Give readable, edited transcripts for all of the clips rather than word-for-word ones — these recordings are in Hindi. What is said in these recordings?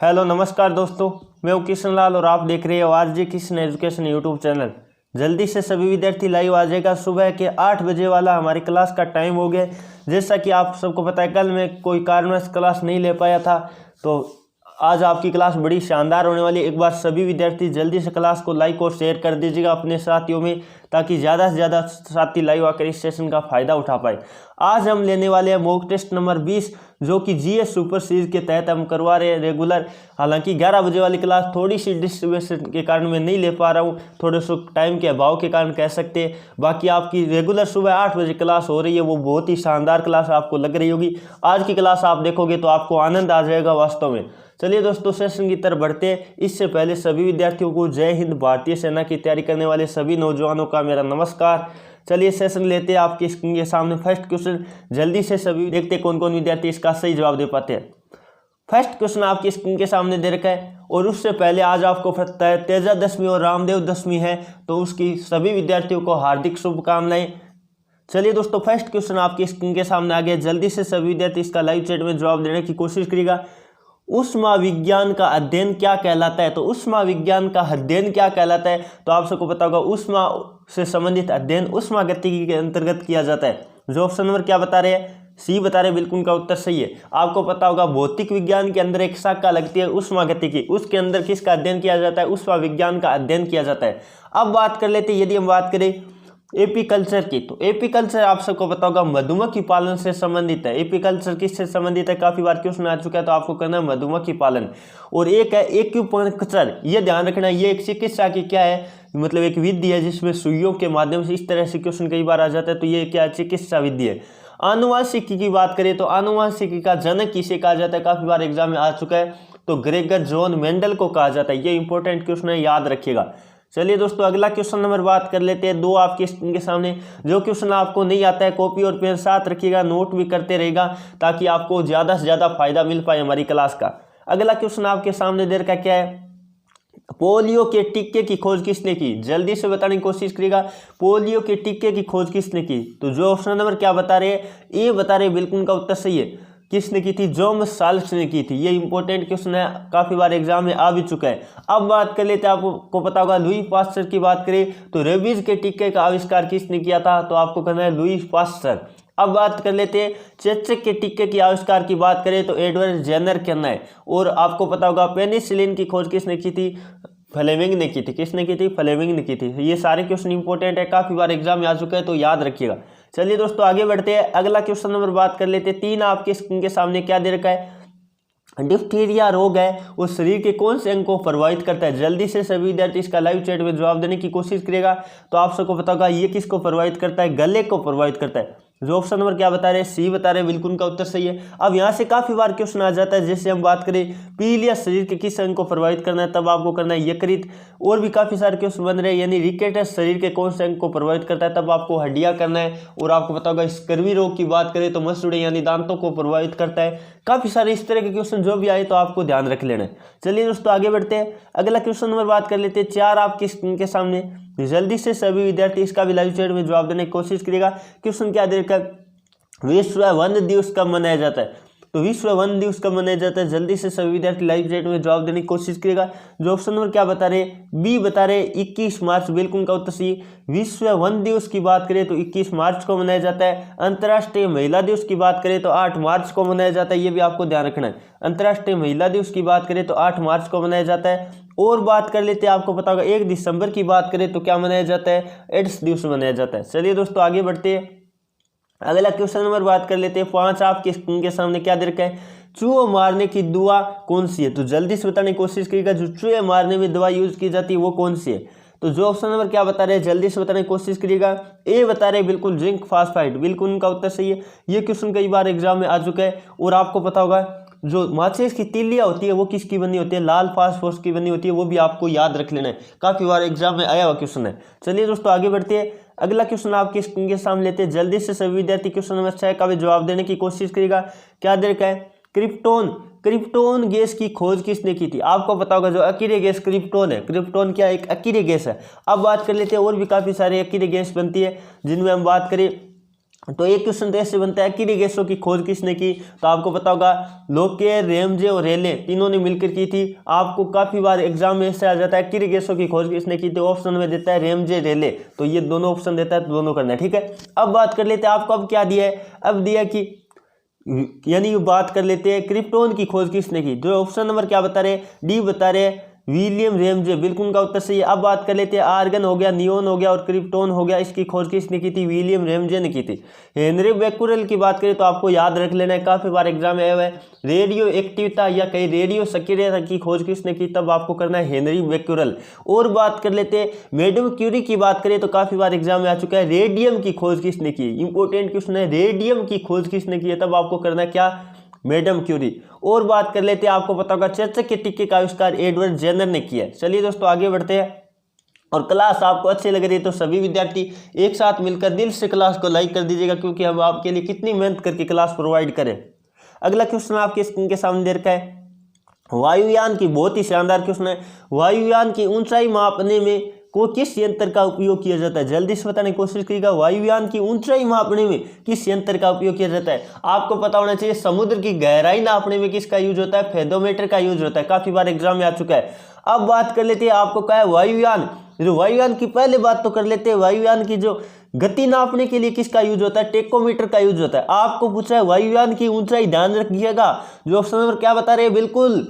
हेलो नमस्कार दोस्तों, मैं हूं किशन लाल और आप देख रहे हो RJ Kishan education YouTube channel. जल्दी से सभी विद्यार्थी लाइव आ जाएगा। सुबह के 8 बजे वाला हमारी क्लास का टाइम हो गया। जैसा कि आप सबको पता है, कल मैं कोई कारणवश क्लास नहीं ले पाया था, तो आज आपकी क्लास बड़ी शानदार होने वाली है। एक बार सभी विद्यार्थी जल्दी से क्लास को लाइक और शेयर कर दीजिएगा अपने साथियों में, ताकि ज़्यादा से ज़्यादा साथी लाइव आकर इस सेशन का फ़ायदा उठा पाए। आज हम लेने वाले हैं मॉक टेस्ट नंबर 20, जो कि जीएस सुपर सीरीज के तहत हम करवा रहे हैं रेगुलर। हालांकि 11 बजे वाली क्लास थोड़ी सी डिस्ट्रीब्यूशन के कारण मैं नहीं ले पा रहा हूँ, थोड़े से टाइम के अभाव के कारण कह सकते हैं। बाकी आपकी रेगुलर सुबह 8 बजे क्लास हो रही है, वो बहुत ही शानदार क्लास आपको लग रही होगी। आज की क्लास आप देखोगे तो आपको आनंद आ जाएगा वास्तव में। चलिए दोस्तों, सेशन की तरफ बढ़ते हैं। इससे पहले सभी विद्यार्थियों को जय हिंद। भारतीय सेना की तैयारी करने वाले सभी नौजवानों का मेरा नमस्कार। चलिए सेशन लेते हैं आपकी स्क्रीन के सामने। फर्स्ट क्वेश्चन जल्दी से सभी देखते हैं कौन कौन विद्यार्थी इसका सही जवाब दे पाते हैं। फर्स्ट क्वेश्चन आपकी स्क्रीन के सामने दे रखा है, और उससे पहले आज आपको पता है तेजा दशमी और रामदेव दशमी है, तो उसकी सभी विद्यार्थियों को हार्दिक शुभकामनाएं। चलिए दोस्तों, फर्स्ट क्वेश्चन आपकी स्क्रीन के सामने आ गया। जल्दी से सभी विद्यार्थी इसका लाइव चैट में जवाब देने की कोशिश करिएगा। ऊष्मा विज्ञान का अध्ययन क्या कहलाता है? तो ऊष्मा विज्ञान का अध्ययन क्या कहलाता है? तो आप सबको पता होगा, ऊष्मा से संबंधित अध्ययन ऊष्मागतिकी के अंतर्गत किया जाता है। जो ऑप्शन नंबर क्या बता रहे हैं? सी बता रहे हैं, बिल्कुल का उत्तर सही है। आपको पता होगा भौतिक विज्ञान के अंदर एक शाखा लगती है ऊष्मागतिकी, उसके अंदर किसका अध्ययन किया जाता है? ऊष्मा विज्ञान का अध्ययन किया जाता है। अब बात कर लेते हैं, यदि हम बात करें एपीकल्चर की, तो एपीकल्चर आप सबको पता होगा मधुमक्खी पालन से संबंधित है। एपीकल्चर किससे संबंधित है? काफी बार क्वेश्चन आ चुका है, तो आपको करना है मधुमक्खी पालन। और एक है एक्यूपंक्चर, ये ध्यान रखना, ये एक चिकित्सा की क्या है, मतलब एक विधि है जिसमें सुइयों के माध्यम से, इस तरह से क्वेश्चन कई बार आ जाता है, तो ये क्या चिकित्सा विधि है। आनुवांशिकी की बात करें तो आनुवांशिकी का जनक किसे कहा जाता है? काफी बार एग्जाम में आ चुका है, तो ग्रेगर जॉन मेंडल को कहा जाता है। ये इंपॉर्टेंट क्वेश्चन है, याद रखिएगा। चलिए दोस्तों, अगला क्वेश्चन नंबर बात कर लेते हैं। दो आपके स्क्रीन के सामने, जो क्वेश्चन आपको नहीं आता है कॉपी और पेन साथ रखिएगा, नोट भी करते रहेगा, ताकि आपको ज़्यादा से ज़्यादा फायदा मिल पाए हमारी क्लास का। अगला क्वेश्चन आपके सामने देर का क्या है? पोलियो के टीके की खोज किसने की? जल्दी से बताने की कोशिश करिएगा, पोलियो के टीके की खोज किसने की? तो जो ऑप्शन नंबर क्या बता रहे हैं? ए बता रहे, बिल्कुल का उत्तर सही है। किसने की थी? जोमस साल्क्स ने की थी। ये इंपॉर्टेंट क्वेश्चन है, काफी बार एग्जाम में आ भी चुका है। अब बात कर लेते हैं, आपको पता होगा लुई पास्चर की बात करें तो रेबीज के टीके का आविष्कार किसने किया था? तो आपको कहना है लुई पास्चर। अब बात कर लेते हैं चेचक के टीके की आविष्कार की बात करें तो एडवर्ड जेनर कहना है। और आपको पता होगा पेनिसिलिन की खोज किसने की थी? फ्लेमिंग ने की थी। किसने की थी? फ्लेमिंग ने की थी। ये सारे क्वेश्चन इंपॉर्टेंट है, काफी बार एग्जाम में आ चुका है, तो याद रखिएगा। चलिए दोस्तों, आगे बढ़ते हैं। अगला क्वेश्चन नंबर बात कर लेते हैं। 3 आपके स्क्रीन के सामने क्या दे रखा है? डिप्थीरिया रोग है, वो शरीर के कौन से अंग को प्रभावित करता है? जल्दी से सभी विद्यार्थी इसका लाइव चैट में जवाब देने की कोशिश करेगा। तो आप सबको पता होगा ये किसको प्रभावित करता है? गले को प्रभावित करता है। जो ऑप्शन नंबर क्या बता रहे हैं? सी बता रहे हैं, बिल्कुल का उत्तर सही है। अब यहाँ से काफी बार क्वेश्चन आ जाता है, जैसे हम बात करें पीलिया शरीर के किस अंग को प्रभावित करना है, तब आपको करना है यकृत। और भी काफी सारे क्वेश्चन बन रहे हैं, यानी रिकेटस शरीर के कौन से अंग को प्रभावित करता है, तब आपको हड्डियां करना है। और आपको पता होगा स्कर्वी रोग की बात करें तो मसूड़े यानी दांतों को प्रभावित करता है। काफी सारे इस तरह के क्वेश्चन जो भी आए तो आपको ध्यान रख लेना है। चलिए दोस्तों, आगे बढ़ते हैं। अगला क्वेश्चन नंबर बात कर लेते हैं। 4 आपकी स्क्रीन के सामने, जल्दी से सभी विद्यार्थी इसका भी लाइव चैट में जवाब देने की कोशिश करेगा। क्वेश्चन क्या दे रखा है? विश्व वन दिवस कब मनाया जाता है? तो विश्व वन दिवस कब मनाया जाता है? जल्दी से सभी विद्यार्थी लाइव चैट में जवाब देने की कोशिश करेगा। जो ऑप्शन नंबर क्या बता रहे? बी बता रहे 21 मार्च, बिल्कुल का उत्तर सही। विश्व वन दिवस की बात करें तो 21 मार्च को मनाया जाता है। अंतर्राष्ट्रीय महिला दिवस की बात करें तो 8 मार्च को मनाया जाता है। ये भी आपको ध्यान रखना है। अंतर्राष्ट्रीय महिला दिवस की बात करें तो 8 मार्च को मनाया जाता है। और बात कर लेते हैं, आपको पता होगा 1 दिसंबर की बात करें तो क्या मनाया जाता है? एड्स दिवस मनाया जाता है। चलिए दोस्तों, आगे बढ़ते हैं। अगला क्वेश्चन नंबर बात कर लेते हैं। 5 आपके स्क्रीन के सामने क्या दे रखा है? चूहे मारने की दवा कौन सी है? तो जल्दी से बताने की कोशिश करिएगा, जो चूहे मारने में दवा यूज की जाती है वो कौन सी है? तो जो ऑप्शन नंबर क्या बता रहे हैं? जल्दी से बताने की कोशिश करिएगा। ए बता रहे बिल्कुल जिंक फास्फाइड, बिल्कुल उनका उत्तर सही है। ये क्वेश्चन कई बार एग्जाम में आ चुका है। और आपको पता होगा जो माचिस की तिल्लियां होती है वो किसकी बनी होती है? लाल फास्फोरस की बनी होती है। वो भी आपको याद रख लेना है, काफी बार एग्जाम में आया हुआ क्वेश्चन है। चलिए दोस्तों, आगे बढ़ते हैं। अगला क्वेश्चन आपकी स्क्रीन के सामने लेते हैं। जल्दी से सभी विद्यार्थी क्वेश्चन नंबर 6 का भी जवाब देने की कोशिश करेगा। क्या दे रखा है? क्रिप्टोन गैस की खोज किसने की थी? आपको पता होगा जो अकीरे गैस क्रिप्टोन है। क्रिप्टोन क्या एक अकीरे गैस है। अब बात कर लेते हैं, और भी काफी सारे अकीरे गैस बनती है, जिनमें हम बात करें तो एक क्वेश्चन तो ऐसे बनता है कि गैसों की खोज किसने की, तो आपको पता होगा लोकेर, रेमजे और रेले तीनों ने मिलकर की थी। आपको काफी बार एग्जाम में ऐसे आ जाता है कि गैसों की खोज किसने की, तो ऑप्शन में देता है रेमजे, रेले, तो ये दोनों ऑप्शन देता है, तो दोनों करना है। ठीक है, अब बात कर लेते हैं आपको अब क्या दिया है, अब दिया कि यानी बात कर लेते हैं क्रिप्टोन की खोज किसने की, जो ऑप्शन नंबर क्या बता रहे, डी बता रहे विलियम रेमजे, बिल्कुल उनका उत्तर सही है। अब बात कर लेते हैं आर्गन हो गया, नियोन हो गया और क्रिप्टोन हो गया, इसकी खोज किसने की थी, विलियम रेमजे ने की थी। हेनरी बेक्यूरेल की बात करें तो आपको याद रख लेना है, काफी बार एग्जाम में आया हुआ है, रेडियो एक्टिविटा या कहीं रेडियो सक्रियता की खोज किसने की, तब आपको करना है हेनरी बेक्यूरेल। और बात कर लेते हैं मैडम क्यूरी की बात करें तो काफी बार एग्जाम में आ चुका है, रेडियम की खोज किसने की, इंपॉर्टेंट क्वेश्चन है, रेडियम की खोज किसने की है, तब आपको करना है क्या, मैडम क्यूरी। और बात कर लेते हैं, आपको पता होगा चर्चा के टिक्के का आविष्कार एडवर्ड जेनर ने किया है। चलिए दोस्तों आगे बढ़ते हैं, और क्लास आपको अच्छी लग रही है तो सभी विद्यार्थी एक साथ मिलकर दिल से क्लास को लाइक कर दीजिएगा, क्योंकि हम आपके लिए कितनी मेहनत करके क्लास प्रोवाइड करें। अगला क्वेश्चन आपके स्क्रीन के सामने दे रखा है, वायुयान की, बहुत ही शानदार क्वेश्चन है, वायुयान की ऊंचाई मापने में को किस यंत्र का उपयोग किया जाता है, जल्दी से बताने की कोशिश करिएगा, वायुयान की ऊंचाई मापने में किस यंत्र का उपयोग किया जाता है। आपको पता होना चाहिए समुद्र की गहराई नापने में किसका यूज होता है, फेदोमीटर का यूज होता है, काफी बार एग्जाम में आ चुका है। अब बात कर लेते हैं, आपको क्या है वायुयान, जो वायुयान की पहले बात तो कर लेते हैं, वायुयान की जो गति नापने के लिए किसका यूज होता है, टेकोमीटर का यूज होता है। आपको पूछा है वायुयान की ऊंचाई, ध्यान रखिएगा, जो ऑप्शन नंबर क्या बता रहे हैं, बिल्कुल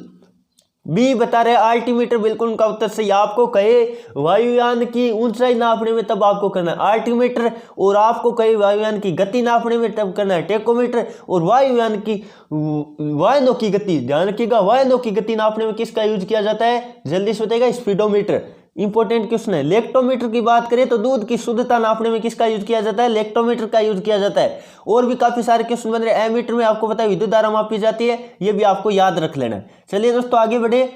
बी बता रहे आल्टीमीटर, बिल्कुल उनका उत्तर सही। आपको कहे वायुयान की ऊंचाई नापने में तब आपको करना है आल्टीमीटर, और आपको कहे वायुयान की गति नापने में तब करना है टेकोमीटर, और वायुयान की वाहनों की गति, ध्यान रखिएगा, वाहनों की गति नापने में किसका यूज किया जाता है, जल्दी से बताइएगा, स्पीडोमीटर। इंपॉर्टेंट क्वेश्चन है। लेक्टोमीटर की बात करें तो दूध की शुद्धता नापने में किसका यूज किया जाता है, लेक्टोमीटर का यूज किया जाता है। और भी काफी सारे क्वेश्चन बन रहे हैं, एमीटर में आपको पता है विद्युत धारा मापी जाती है, ये भी आपको याद रख लेना है। चलिए दोस्तों आगे बढ़े,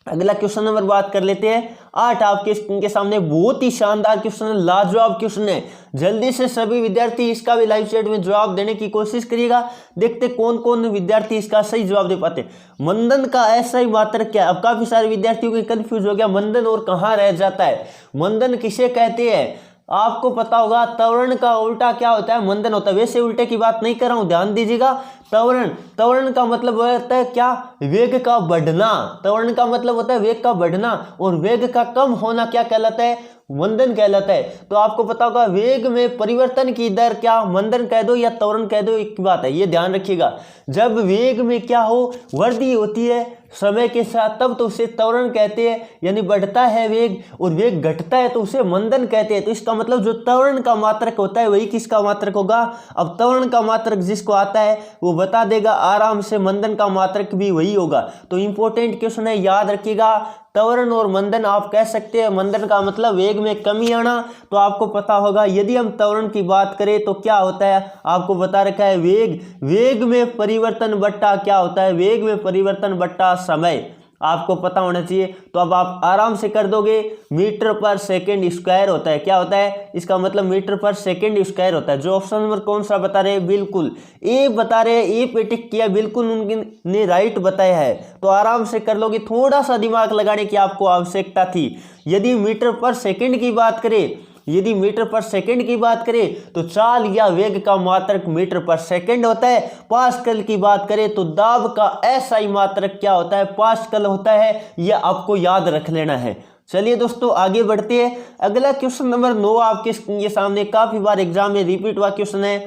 अगला क्वेश्चन नंबर बात कर लेते हैं 8, आपके स्क्रीन के सामने बहुत ही शानदार क्वेश्चन है, लाजवाब क्वेश्चन है, जल्दी से सभी विद्यार्थी इसका भी लाइव चैट में जवाब देने की कोशिश करिएगा, देखते कौन कौन विद्यार्थी इसका सही जवाब दे पाते। मंदन का ऐसा मात्रक क्या, अब काफी सारे विद्यार्थियों को कंफ्यूज हो गया, मंदन और कहाँ रह जाता है, मंदन किसे कहते हैं, आपको पता होगा त्वरण का उल्टा क्या होता है, मंदन होता है। वैसे उल्टे की बात नहीं कर रहा हूं, ध्यान दीजिएगा, त्वरण का मतलब होता है क्या, वेग का बढ़ना, त्वरण का मतलब होता है वेग का बढ़ना, और वेग का कम होना क्या कहलाता है, मंदन कहलाता है। तो आपको पता होगा वेग में परिवर्तन की दर क्या, मंदन कह दो या त्वरण कह दो, एक बात है, ये ध्यान रखिएगा। जब वेग में क्या हो, वृद्धि होती है समय के साथ, तब तो उसे त्वरण कहते हैं, यानी बढ़ता है वेग, और वेग घटता है तो उसे मंदन कहते हैं। तो इसका मतलब जो त्वरण का मात्रक होता है वही किसका मात्रक होगा, अब त्वरण का मात्रक जिसको आता है वो बता देगा आराम से, मंदन का मात्रक भी वही होगा। तो इंपॉर्टेंट क्वेश्चन है, याद रखिएगा, त्वरण और मंदन आप कह सकते हैं, मंदन का मतलब वेग में कमी आना, तो आपको पता होगा यदि हम त्वरण की बात करें तो क्या होता है, आपको बता रखा है वेग में परिवर्तन बट्टा क्या होता है, वेग में परिवर्तन बट्टा समय, आपको पता होना चाहिए। तो अब आप आराम से कर दोगे, मीटर पर सेकंड स्क्वायर होता है, क्या होता है, इसका मतलब मीटर पर सेकंड स्क्वायर होता है। जो ऑप्शन नंबर कौन सा बता रहे हैं, बिल्कुल ए बता रहे हैं, ए पे टिक किया, बिल्कुल उनने राइट बताया है, तो आराम से कर लोगे। थोड़ा सा दिमाग लगाने की आपको आवश्यकता थी। यदि मीटर पर सेकंड की बात करें, यदि मीटर पर सेकंड की बात करें तो चाल या वेग का मात्रक मीटर पर सेकंड होता है। पास्कल की बात करें तो दाब का एसआई मात्रक क्या होता है, पास्कल होता है, यह आपको याद रख लेना है। चलिए दोस्तों आगे बढ़ते हैं, अगला क्वेश्चन नंबर 9 आपके ये सामने काफी बार एग्जाम में रिपीट हुआ क्वेश्चन है,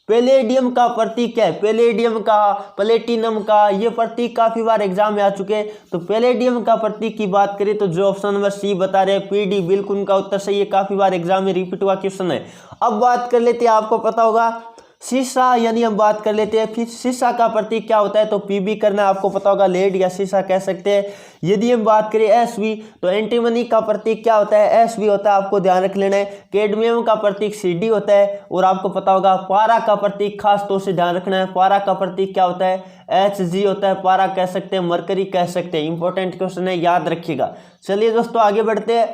पैलेडियम का प्रतीक क्या है, पैलेडियम का, प्लेटिनम का, ये प्रतीक काफी बार एग्जाम में आ चुके हैं। तो पैलेडियम का प्रतीक की बात करें तो जो ऑप्शन नंबर सी बता रहे हैं पीडी, बिल्कुल उनका उत्तर सही है, काफी बार एग्जाम में रिपीट हुआ क्वेश्चन है। अब बात कर लेते हैं, आपको पता होगा शीशा, यानी हम बात कर लेते हैं फिर शीशा का प्रतीक क्या होता है, तो पीबी करना, आपको पता होगा लेड या शीशा कह सकते हैं। यदि हम बात करें एसवी तो एंटीमनी का प्रतीक क्या होता है, एसवी होता है, आपको ध्यान रख लेना है। कैडमियम का प्रतीक सीडी होता है, और आपको पता होगा पारा का प्रतीक खास तौर से ध्यान रखना है, पारा का प्रतीक क्या होता है, एचजी होता है, पारा कह सकते हैं, मरकरी कह सकते हैं। इंपॉर्टेंट क्वेश्चन है, याद रखिएगा। चलिए दोस्तों आगे बढ़ते हैं,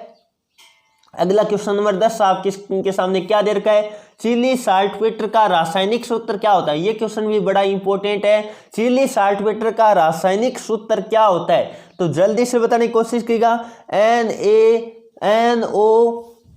अगला क्वेश्चन नंबर 10 आपके स्क्रीन के सामने क्या दे रखा है, चिली साल्टपेटर का रासायनिक सूत्र क्या होता है। ये क्वेश्चन भी बड़ा इंपॉर्टेंट है, चिली साल्टपेटर का रासायनिक सूत्र क्या होता है, तो जल्दी से बताने की कोशिश कीजिएगा। NaNO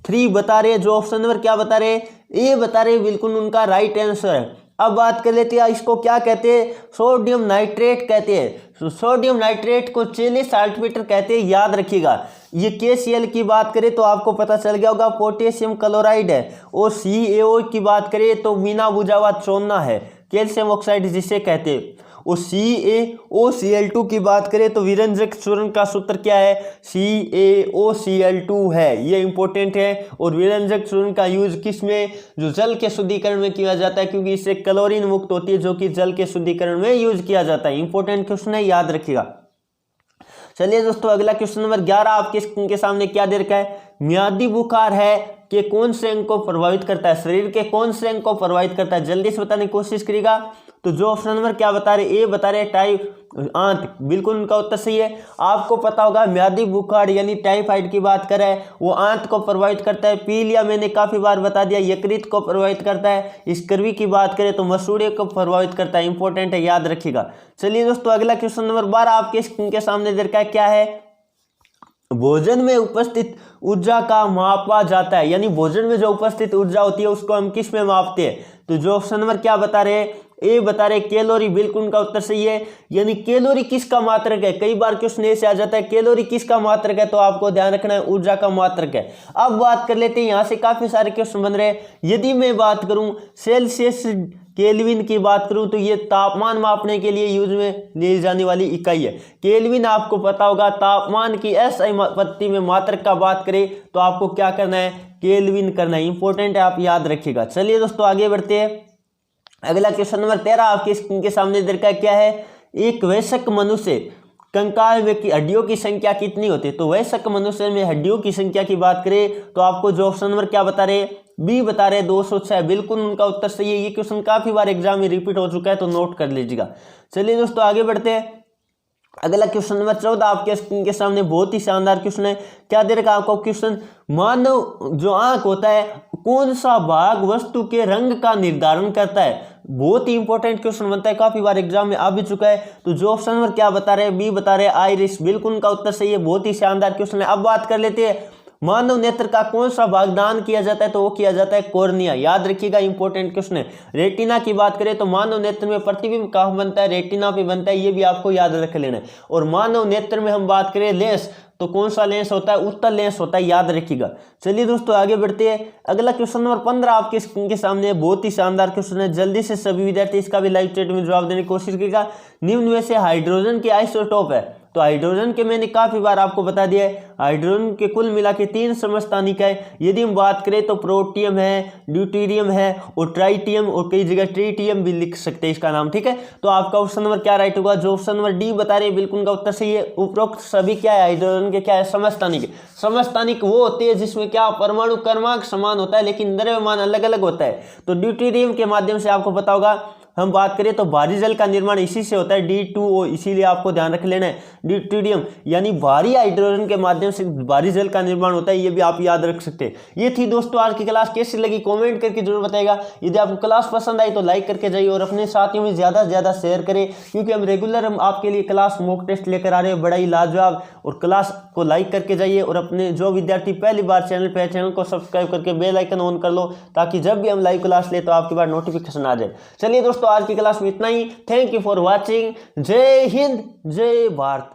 3 बता रहे, जो ऑप्शन नंबर क्या बता रहे, ए बता रहे, बिल्कुल उनका राइट आंसर है। अब बात कर लेते हैं इसको क्या कहते हैं, सोडियम नाइट्रेट कहते हैं। सोडियम नाइट्रेट को चेले साल्टपेटर कहते हैं, याद रखिएगा। ये KCl की बात करें तो आपको पता चल गया होगा पोटेशियम क्लोराइड है, और CaO की बात करें तो मीना बुझा हुआ चूना है, कैल्शियम ऑक्साइड जिसे कहते हैं। और CaOCl2 की बात करें तो विरंजक चूर्ण का सूत्र क्या है, CaOCl2 है, ये इंपॉर्टेंट है। और विरंजक चूर्ण का यूज किस में, जो जल के शुद्धिकरण में किया जाता है, क्योंकि इससे क्लोरीन मुक्त होती है, जो कि जल के शुद्धिकरण में यूज किया जाता है। इंपॉर्टेंट क्वेश्चन है, याद रखिएगा। चलिए दोस्तों, अगला क्वेश्चन नंबर 11 आपके स्क्रीन के सामने क्या दे रखा है, मियादी बुखार है कि कौन से अंग को प्रभावित करता है, शरीर के कौन से अंग को प्रभावित करता है, जल्दी से बताने की कोशिश करिएगा। तो जो ऑप्शन नंबर क्या बता रहे, ए बता रहे टाइप आंत, बिल्कुल उनका उत्तर सही है। आपको पता होगा म्यादी बुखार यानी टाइफाइड की बात करें, वो आंत को प्रभावित करता है। पीलिया मैंने काफी बार बता दिया, यकृत को प्रभावित करता है। स्कर्वी की बात करें तो मसूड़े को प्रभावित करता है, इंपॉर्टेंट है, याद रखिएगा। चलिए दोस्तों, अगला क्वेश्चन नंबर 12 आपके स्क्रीन के सामने दे रखा है, क्या है, भोजन में उपस्थित ऊर्जा का मापा जाता है, यानी भोजन में जो उपस्थित ऊर्जा होती है उसको हम किस में मापते हैं। तो जो ऑप्शन नंबर क्या बता रहे, ए बता रहे कैलोरी, बिल्कुल उनका उत्तर सही है। यानी कैलोरी किसका मात्रक है, कई बार क्वेश्चन ऐसे आ जाता है कैलोरी किसका मात्रक है, तो आपको ध्यान रखना है ऊर्जा का मात्रक है। अब बात कर लेते हैं, यहाँ से काफी सारे क्वेश्चन बन रहे हैं। यदि मैं बात करूं सेल्सियस केल्विन की बात करूं तो ये तापमान मापने के लिए यूज में ली जाने वाली इकाई है। केल्विन आपको पता होगा, तापमान की SI पत्ती में मात्रक का बात करें तो आपको क्या करना है, केल्विन करना है, इंपॉर्टेंट है, आप याद रखिएगा। चलिए दोस्तों, आगे बढ़ते हैं। अगला क्वेश्चन नंबर 13 आपके स्क्रीन के सामने दे रखा है, क्या है, एक वयस्क मनुष्य कंकाल में की हड्डियों की संख्या कितनी होती है। तो वयस्क मनुष्य में हड्डियों की संख्या की बात करें तो आपको जो ऑप्शन नंबर क्या बता रहे, बी बता रहे 206, बिल्कुल उनका उत्तर सही है। ये क्वेश्चन काफी बार एग्जाम में रिपीट हो चुका है, तो नोट कर लीजिएगा। चलिए दोस्तों, आगे बढ़ते हैं। अगला क्वेश्चन नंबर 14 आपके स्क्रीन के सामने बहुत ही शानदार क्वेश्चन है। क्या दे रखा आपको क्वेश्चन, मानव जो आंख होता है कौन सा भाग वस्तु के रंग का निर्धारण करता है। बहुत ही इंपॉर्टेंट क्वेश्चन बनता है, काफी बार एग्जाम में आ भी चुका है। तो जो ऑप्शन नंबर क्या बता रहे हैं, बी बता रहे आइरिस, बिल्कुल उनका उत्तर सही है। बहुत ही शानदार क्वेश्चन है। अब बात कर लेते हैं, मानव नेत्र का कौन सा भाग दान किया जाता है, तो वो किया जाता है कॉर्निया, याद रखिएगा, इंपॉर्टेंट क्वेश्चन है। रेटिना की बात करें तो मानव नेत्र में प्रतिबिंब कहाँ बनता है, रेटिना पे बनता है, ये भी आपको याद रख लेना है। और मानव नेत्र में हम बात करें लेंस, तो कौन सा लेंस होता है, उत्तल लेंस होता है, याद रखिएगा। चलिए दोस्तों, आगे बढ़ते हैं। अगला क्वेश्चन नंबर 15 आपके स्क्रीन के सामने, बहुत ही शानदार क्वेश्चन है। जल्दी से सभी विद्यार्थी इसका भी लाइव चैट में जवाब देने की कोशिश करिएगा। निम्न में से हाइड्रोजन के आइसोटोप है। तो हाइड्रोजन के मैंने काफी बार आपको बता दिया है, हाइड्रोजन के कुल मिला के 3 समस्थानिक है। यदि हम बात करें तो प्रोटियम है, ड्यूटेरियम है और ट्राइटियम, और कई जगह ट्रीटियम भी लिख सकते हैं इसका नाम, ठीक है। तो आपका ऑप्शन नंबर क्या राइट होगा, जो ऑप्शन नंबर डी बता रहे हैं, बिल्कुल उनका उत्तर सही है। उपरोक्त सभी क्या है, हाइड्रोजन के क्या है, समस्थानिक। समस्थानिक वो होते हैं जिसमें क्या परमाणु क्रमांक समान होता है लेकिन द्रव्यमान अलग अलग होता है। तो ड्यूटेरियम के माध्यम से आपको पता होगा, हम बात करें तो भारी जल का निर्माण इसी से होता है, D2O, इसीलिए आपको ध्यान रख लेना है। ड्यूटेरियम यानी भारी हाइड्रोजन के माध्यम से भारी जल का निर्माण होता है, ये भी आप याद रख सकते हैं। ये थी दोस्तों आज की क्लास, कैसी लगी कमेंट करके जरूर बताइएगा। यदि आपको क्लास पसंद आई तो लाइक करके जाइए और अपने साथियों में ज़्यादा से ज़्यादा शेयर करें, क्योंकि हम रेगुलर आपके लिए क्लास मॉक टेस्ट लेकर आ रहे हैं, बड़ा ही लाजवाब। और क्लास को लाइक करके जाइए, और अपने जो विद्यार्थी पहली बार चैनल पे, चैनल को सब्सक्राइब करके बेल आइकन ऑन कर लो, ताकि जब भी हम लाइव क्लास ले तो आपके पास नोटिफिकेशन आ जाए। चलिए दोस्तों, आज की क्लास में इतना ही। Thank you for watching. जय हिंद, जय भारत।